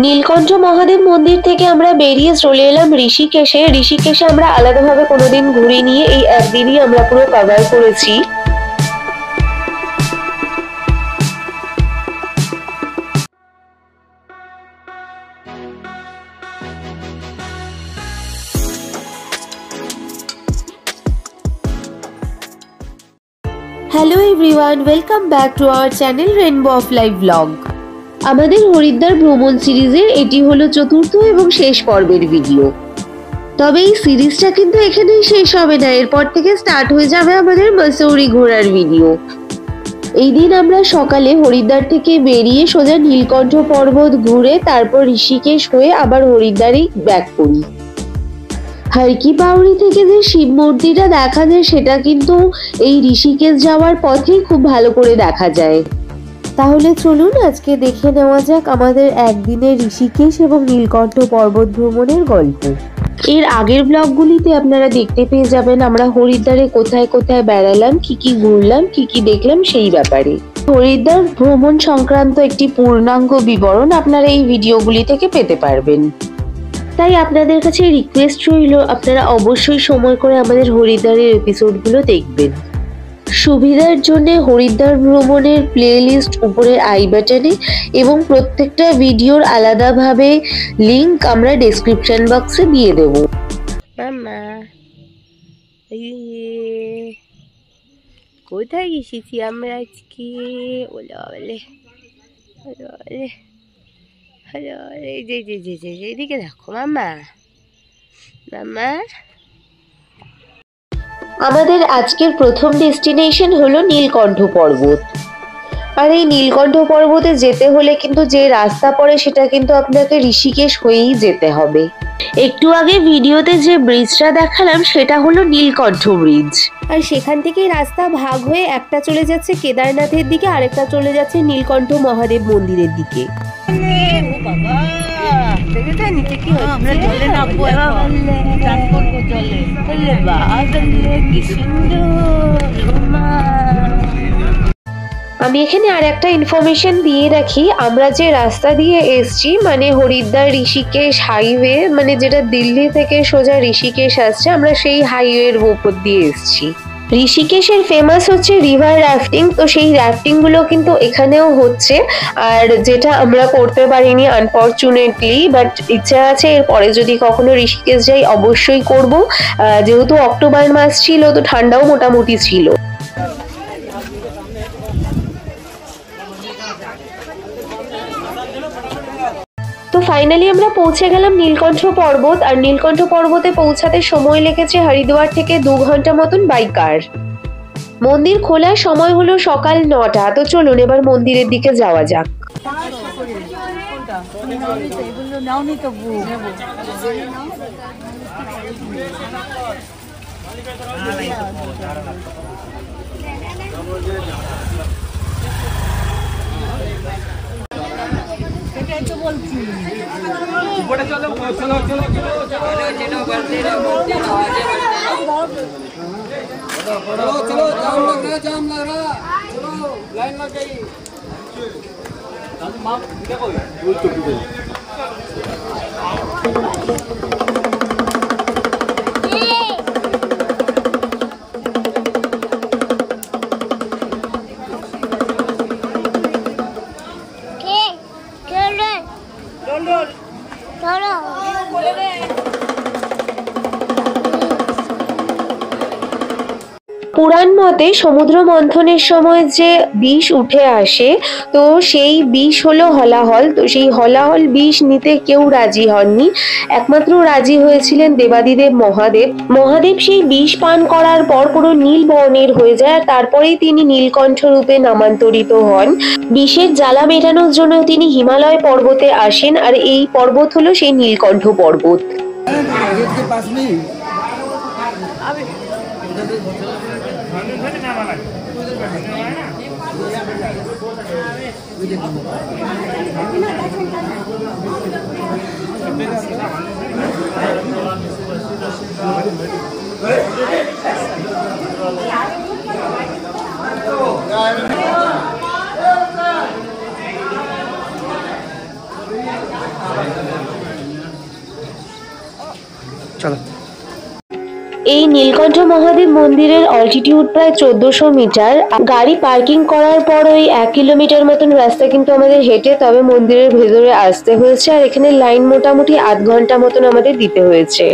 নীলকণ্ঠ মহাদেব মন্দির থেকে আমরা বেরিয়ে চলে এলাম ঋষিকেশে। ঋষিকেশে আমরা আলাদাভাবে কোনোদিন ঘুরে নিয়ে এই একদিনই আমরা পুরো কভার করেছি। Hello everyone, welcome back to our channel rainbow of life blog. আমাদের হরিদ্বার ভ্রমণ সিরিজের এটি হলো চতুর্থ এবং শেষ পর্বের ভিডিও। তবে এই সিরিজটা কিন্তু এখানেই শেষ হবে না, এরপর থেকে স্টার্ট হয়ে যাবে আমাদের মসৌরি ঘোরার ভিডিও। এই দিন আমরা সকালে হরিদ্বার থেকে বেরিয়ে সোজা নীলকণ্ঠ পর্বত ঘুরে তারপর ঋষিকেশ হয়ে আবার হরিদ্বারেই ব্যাক করি। হারকি পাউড়ি থেকে যে শিব মূর্তিটা দেখা যায় সেটা কিন্তু এই ঋষিকেশ যাওয়ার পথেই খুব ভালো করে দেখা যায়। তাহলে চলুন আজকে দেখে নেওয়া যাক আমাদের একদিনের ঋষিকেশ এবং নীলকণ্ঠ পর্বত ভ্রমণের গল্প। এর আগের ব্লগগুলিতে আপনারা দেখতে পেয়ে যাবেন আমরা হরিদ্বারে কোথায় কোথায় বেড়ালাম, কি কি ঘুরলাম, কি কি দেখলাম সেই ব্যাপারে। হরিদ্বার ভ্রমণ সংক্রান্ত একটি পূর্ণাঙ্গ বিবরণ আপনারা এই ভিডিওগুলি থেকে পেতে পারবেন। তাই আপনাদের কাছে রিকোয়েস্ট রইল আপনারা অবশ্যই সময় করে আমাদের হরিদ্বারের এপিসোডগুলো দেখবেন। সুবিধার জন্য হরিদ্বার ভ্রমণের প্লেলিস্ট উপরে আই বাটনে এবং প্রত্যেকটা ভিডিওর আলাদাভাবে লিংক আমরা ডেসক্রিপশন বক্সে দিয়ে দেব। মামা কোথায় এসেছি আমরা আজকে? ওলা বলে হ্যালো, এই যে এদিকে দেখো মামা। আমাদের আজকের প্রথম ডেস্টিনেশন হলো নীলকণ্ঠ পর্বত। আর এই নীলকণ্ঠ পর্বতে যেতে হলে কিন্তু যে রাস্তা পড়ে সেটা কিন্তু আপনাকে ঋষিকেশ হয়েই যেতে হবে। একটু আগে ভিডিওতে যে ব্রিজটা দেখালাম সেটা হলো নীলকণ্ঠ ব্রিজ। আর সেখান থেকেই রাস্তা ভাগ হয়ে একটা চলে যাচ্ছে কেদারনাথের দিকে, আরেকটা চলে যাচ্ছে নীলকণ্ঠ মহাদেব মন্দিরের দিকে। আমি এখানে আর একটা ইনফরমেশন দিয়ে রাখি, আমরা যে রাস্তা দিয়ে এসছি মানে হরিদ্বার ঋষিকেশ হাইওয়ে, মানে যেটা দিল্লি থেকে সোজা ঋষিকেশ আসছে, আমরা সেই হাইওয়ের উপর দিয়ে এসছি। ঋষিকেশের ফেমাস হচ্ছে রিভার রাফটিং, তো সেই রাফটিং গুলো কিন্তু এখানেও হচ্ছে। আর যেটা আমরা করতে পারিনি আনফরচুনেটলি, বাট ইচ্ছা আছে এরপরে যদি কখনো ঋষিকেশ যাই অবশ্যই করব। যেহেতু অক্টোবর মাস ছিল তো ঠান্ডাও মোটামুটি ছিল। তো ফাইনালি আমরা পৌঁছে গেলাম নীলকণ্ঠ পর্বত। আর নীলকণ্ঠ পর্বতে পৌঁছাতে সময় লেগেছে হরিদ্বার থেকে 2 ঘন্টা মতন বাই কার। মন্দির খোলার সময় হলো সকাল 9টা। তো চলুন এবার মন্দিরের দিকে যাওয়া যাক। পুরাণ মতে সমুদ্র মন্থনের সময় যে বিষ উঠে আসে, তো সেই বিষ হলো হলাহল। তো সেই হলাহল বিষ নিতে কেউ রাজি হননি, একমাত্র রাজি হয়েছিলেন দেবাদিদেব মহাদেব। মহাদেব সেই বিষ পান করার পর পুরো নীল বর্ণের হয়ে যায়, আর তারপরেই তিনি নীলকণ্ঠ রূপে নামান্তরিত হন। বিষের জ্বালা মেটানোর জন্য তিনি হিমালয় পর্বতে আসেন, আর এই পর্বত হলো সেই নীলকণ্ঠ পর্বত। চলো। এই নীলকণ্ঠ মহাদেব মন্দিরের অল্টিটিউড প্রায় 1400 মিটার। গাড়ি পার্কিং করার পর ওই 1 কিলোমিটার মতন রাস্তা কিন্তু আমাদের হেঁটে তবে মন্দিরের ভেতরে আসতে হয়েছে, আর এখানে লাইন মোটামুটি আধ ঘন্টা মতন আমাদের দিতে হয়েছে।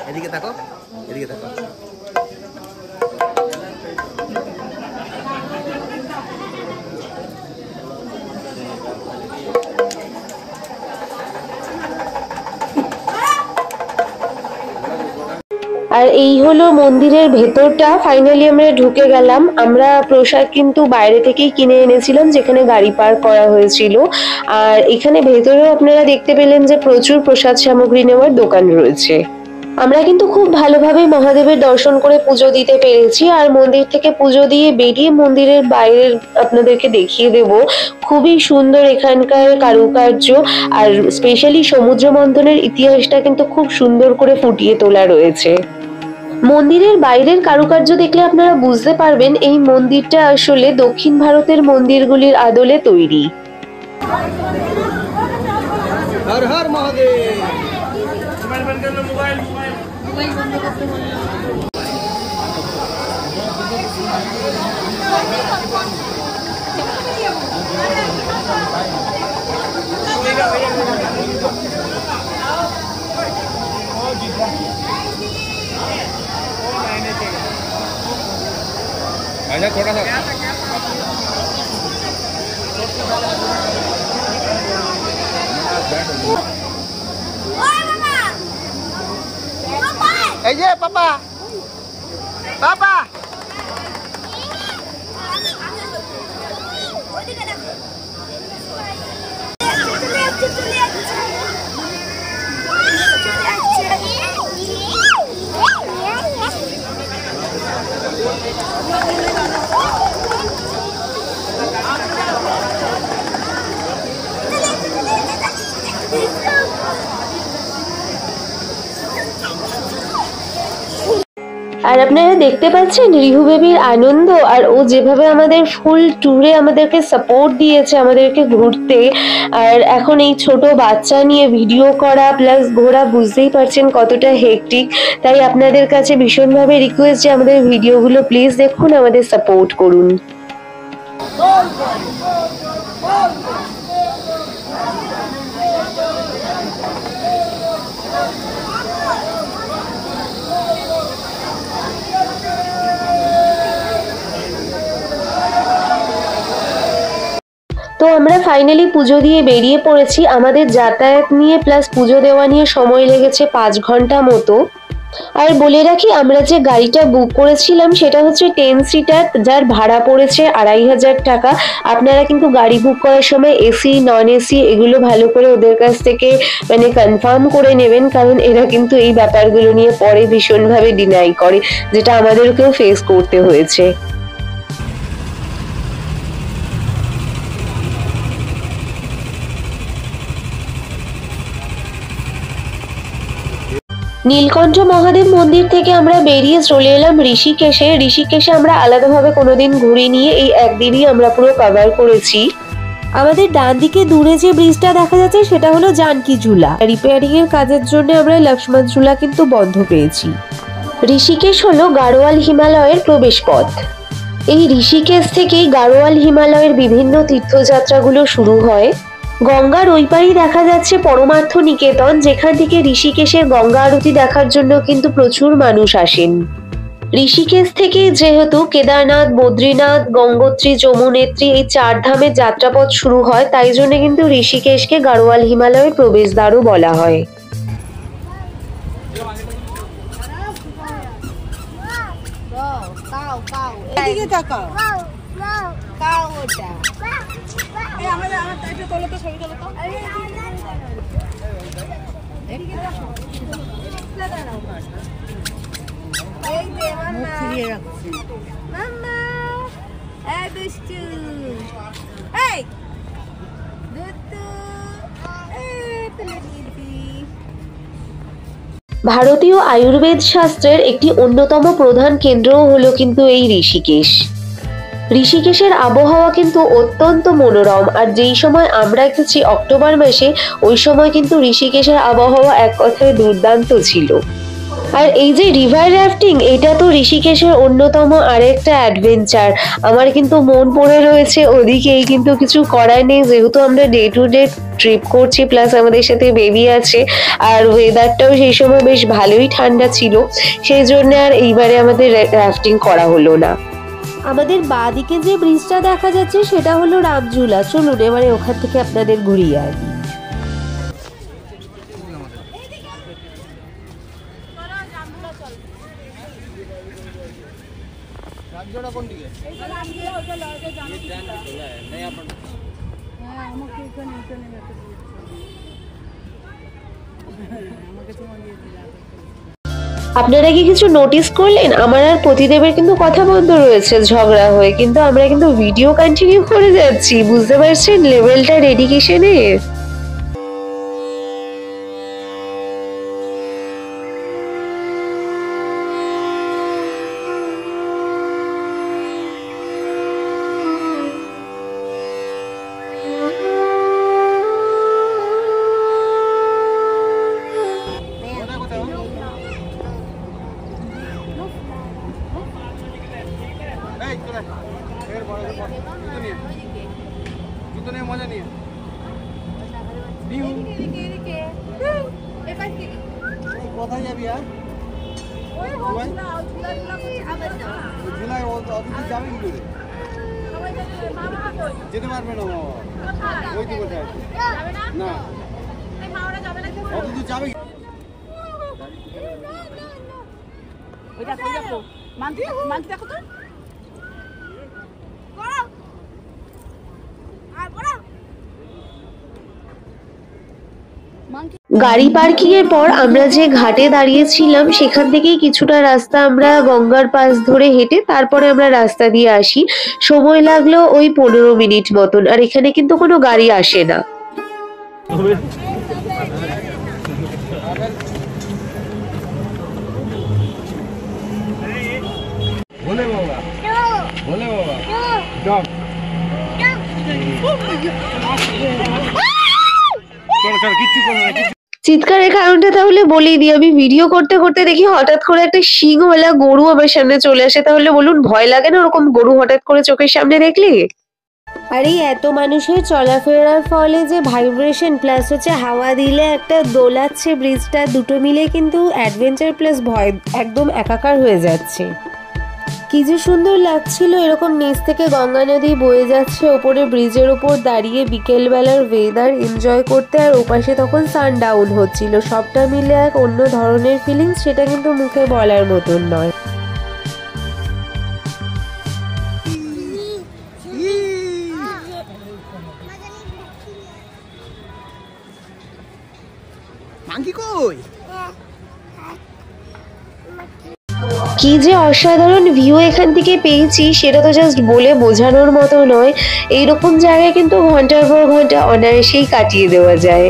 এদিকে তাকো, এদিকে তাকো। আর এই হলো মন্দিরের ভেতরটা। ফাইনালি আমরা ঢুকে গেলাম। আমরা প্রসাদ কিন্তু বাইরে থেকেই কিনে এনেছিলাম, যেখানে গাড়ি পার্ক করা হয়েছিল। আর এখানে ভেতরেও আপনারা দেখতে পেলেন যে প্রচুর প্রসাদ সামগ্রী নেওয়ার দোকান রয়েছে। আমরা কিন্তু খুব ভালোভাবে মহাদেবের দর্শন করে পুজো দিতে পেরেছি। আর মন্দির থেকে পুজো দিয়ে বেরিয়ে মন্দিরের বাইরের আপনাদেরকে দেখিয়ে দেব। খুবই সুন্দর এখানকার কারুকার্য, আর স্পেশালি সমুদ্র মন্থনের ইতিহাসটা কিন্তু খুব সুন্দর করে ফুটিয়ে তোলা রয়েছে। মন্দিরের বাইরের কারুকার্য দেখলে আপনারা বুঝতে পারবেন এই মন্দিরটা আসলে দক্ষিণ ভারতের মন্দিরগুলির আদলে তৈরি। হর হর মহাদেব। आजा थोड़ा सा। पापा पापा আর আপনারা দেখতে পাচ্ছেন রিহু বেবির আনন্দ, আর ও যেভাবে আমাদের ফুল ট্যুরে আমাদেরকে সাপোর্ট দিয়েছে আমাদেরকে ঘুরতে। আর এখন এই ছোট বাচ্চা নিয়ে ভিডিও করা প্লাস ঘোরা, বুঝতেই পারছেন কতটা হেক্টিক। তাই আপনাদের কাছে ভীষণভাবে রিকোয়েস্ট যে আমাদের ভিডিওগুলো প্লিজ দেখুন, আমাদের সাপোর্ট করুন। তো আমরা ফাইনালি পুজো দিয়ে বেরিয়ে পড়েছি। আমাদের যাতায়াত নিয়ে প্লাস পুজো দেওয়া নিয়ে সময় লেগেছে 5 ঘন্টা মতো। আর বলে রাখি, আমরা যে গাড়িটা বুক করেছিলাম সেটা হচ্ছে 10 সিটার, যার ভাড়া পড়েছে 2500 টাকা। আপনারা কিন্তু গাড়ি বুক করার সময় এসি নন এসি এগুলো ভালো করে ওদের কাছ থেকে কনফার্ম করে নেবেন, কারণ এরা কিন্তু এই ব্যাপারগুলো নিয়ে পরে ভীষণভাবে ডিনাই করে, যেটা আমাদেরকেও ফেস করতে হয়েছে। নীলকণ্ঠ মহাদেব মন্দির থেকে আমরা বেরিয়ে চলে এলাম ঋষিকেশে। ঋষিকেশে আমরা আলাদাভাবে কোনোদিন ঘুরে নিয়ে এই একদিনই আমরা পুরো কভার করেছি। আমাদের ডান দিকে দূরে যে ব্রিজটা দেখা যাচ্ছে সেটা হলো জানকী ঝুলা। রিপেয়ারিং এর কাজের জন্য আমরা লক্ষ্মণ ঝুলা কিন্তু বন্ধ পেয়েছি। ঋষিকেশ হলো গাড়োয়াল হিমালয়ের প্রবেশ পথ। এই ঋষিকেশ থেকেই গাড়োয়াল হিমালয়ের বিভিন্ন তীর্থযাত্রাগুলো শুরু হয়। গঙ্গার ওই পারেই দেখা যাচ্ছে পরমার্থ নিকেতন, যেখান থেকে ঋষিকেশের গঙ্গা আরতি দেখার জন্য কিন্তু প্রচুর মানুষ আসেন। ঋষিকেশ থেকে যেহেতু কেদারনাথ, বদ্রীনাথ, গঙ্গোত্রী, যমুনেত্রী এই 4 ধামের যাত্রাপথ শুরু হয়, তাই জন্য কিন্তু ঋষিকেশকে গাড়োয়াল হিমালয়ের প্রবেশদ্বারও বলা হয়। ভারতীয় আয়ুর্বেদ শাস্ত্রের একটি অন্যতম প্রধান কেন্দ্রও হলো কিন্তু এই ঋষিকেশ। ঋষিকেশের আবহাওয়া কিন্তু অত্যন্ত মনোরম, আর যেই সময় আমরা গেছি অক্টোবর মাসে, ওই সময় কিন্তু ঋষিকেশের আবহাওয়া এক কথায় দুর্দান্ত ছিল। আর এই যে রিভার রাফটিং, এটা তো ঋষিকেশের অন্যতম আরেকটা অ্যাডভেঞ্চার। আমার কিন্তু মন পড়ে রয়েছে ওদিকেই, কিন্তু কিছু করার নেই, যেহেতু আমরা ডে টু ডে ট্রিপ করছি, প্লাস আমাদের সাথে বেবি আছে, আর ওয়েদারটাও সেই সময় বেশ ভালোই ঠান্ডা ছিল, সেই জন্য আর এইবারে আমাদের রাফটিং করা হলো না। আমাদের বাঁদিকে যে ব্রিজটা দেখা যাচ্ছে সেটা হলো রামঝুলা। চলুন এবারে ওখান থেকে আপনাদের ঘুরিয়ে আনি। আপনারা কি কিছু নোটিস করলেন? আমার আর পতিদেবের কিন্তু কথা বন্ধ রয়েছে ঝগড়া হয়ে, কিন্তু আমরা কিন্তু ভিডিও কন্টিনিউ করে যাচ্ছি। বুঝতে পারছেন লেভেলটা ডেডিকেশনের? কোথায় যাবি আর যাবি কি করে? যেতে পারবে না ওই দিকে না, অত দূর যাবে। গাড়ি পার্কিং এর পর আমরা যে ঘাটে দাঁড়িয়েছিলাম সেখান থেকেই কিছুটা রাস্তা আমরা গঙ্গার পাশ ধরে হেঁটে তারপরে আমরা রাস্তা দিয়ে আসি। সময় লাগলো ওই 15 মিনিট মতন, আর এখানে কিন্তু কোনো গাড়ি আসে না। ভোলে বাবা, ভোলে বাবা, জব চিৎকারের কারণটা তাহলে বলেই দিই। আমি ভিডিও করতে করতে দেখি হঠাৎ করে একটা শিংওয়ালা গরু আমার সামনে চলে আসে। তাহলে বলুন ভয় লাগে না ওরকম গরু হঠাৎ করে চোখের সামনে দেখলে? আর এই এত মানুষের চলাফেরার ফলে যে ভাইব্রেশন প্লাস হচ্ছে হাওয়া দিলে একটা দোলাচ্ছে ব্রিজটা, দুটো মিলে কিন্তু অ্যাডভেঞ্চার প্লাস ভয় একদম একাকার হয়ে যাচ্ছে। কি যে সুন্দর লাগছিল, এরকম নিচ থেকে গঙ্গা নদী বয়ে যাচ্ছে, ওপরে ব্রিজের ওপর দাঁড়িয়ে বিকেলবেলার ওয়েদার এনজয় করতে, আর ওপাশে তখন সানডাউন হচ্ছিল। সবটা মিলে এক অন্য ধরনের ফিলিংস, সেটা কিন্তু মুখে বলার মতন নয়। কি যে অসাধারণ ভিউ এখান থেকে পেয়েছি সেটা তো জাস্ট বলে বোঝানোর মতো নয়। এইরকম জায়গায় কিন্তু ঘন্টার পর ঘন্টা অনায়াসেই কাটিয়ে দেওয়া যায়।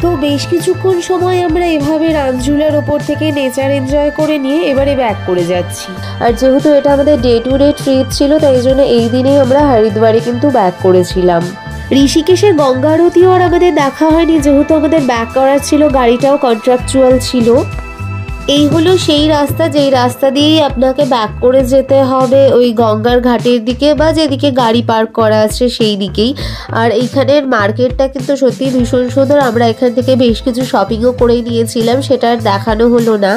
তো বেশ কিছুক্ষণ সময় আমরা এভাবে রামঝুলার ওপর থেকে নেচার এনজয় করে নিয়ে এবারে ব্যাক করে যাচ্ছি। আর যেহেতু এটা আমাদের ডে টু ডে ট্রিপ ছিল, তাই জন্য এই দিনেই আমরা হরিদ্বারে কিন্তু ব্যাক করেছিলাম। ঋষিকেশের গঙ্গা আরতিও আর আমাদের দেখা হয়নি, যেহেতু আমাদের ব্যাক করার ছিল, গাড়িটাও কন্ট্রাকচুয়াল ছিল। এই হলো সেই রাস্তা, যেই রাস্তা দিয়েই আপনাকে ব্যাক করে যেতে হবে ওই গঙ্গার ঘাটের দিকে, বা যেদিকে গাড়ি পার্ক করা আছে সেই দিকেই। আর এইখানের মার্কেটটা কিন্তু সত্যি ভীষণ সুন্দর। আমরা এখান থেকে বেশ কিছু শপিংও করে নিয়েছিলাম, সেটা আর দেখানো হলো না।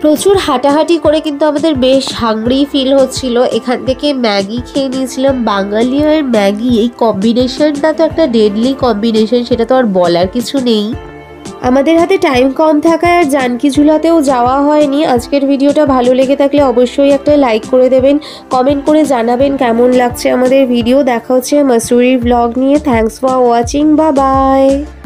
প্রচুর হাঁটাহাঁটি করে কিন্তু আমাদের বেশ হাংরি ফিল হচ্ছিল। এখান থেকে ম্যাগি খেয়ে নিয়েছিলাম। বাঙালি আর ম্যাগি, এই কম্বিনেশনটা তো একটা ডেডলি কম্বিনেশন, সেটা তো আর বলার কিছু নেই। আমাদের হাতে টাইম কম থাকায় আর জানকী ঝুলাতেও যাওয়া হয়নি। আজকের ভিডিওটা ভালো লেগে থাকলে অবশ্যই একটা লাইক করে দেবেন, কমেন্ট করে জানাবেন কেমন লাগছে আমাদের ভিডিও। দেখা হচ্ছে মাসুরির ব্লগ নিয়ে। Thanks for watching, bye bye.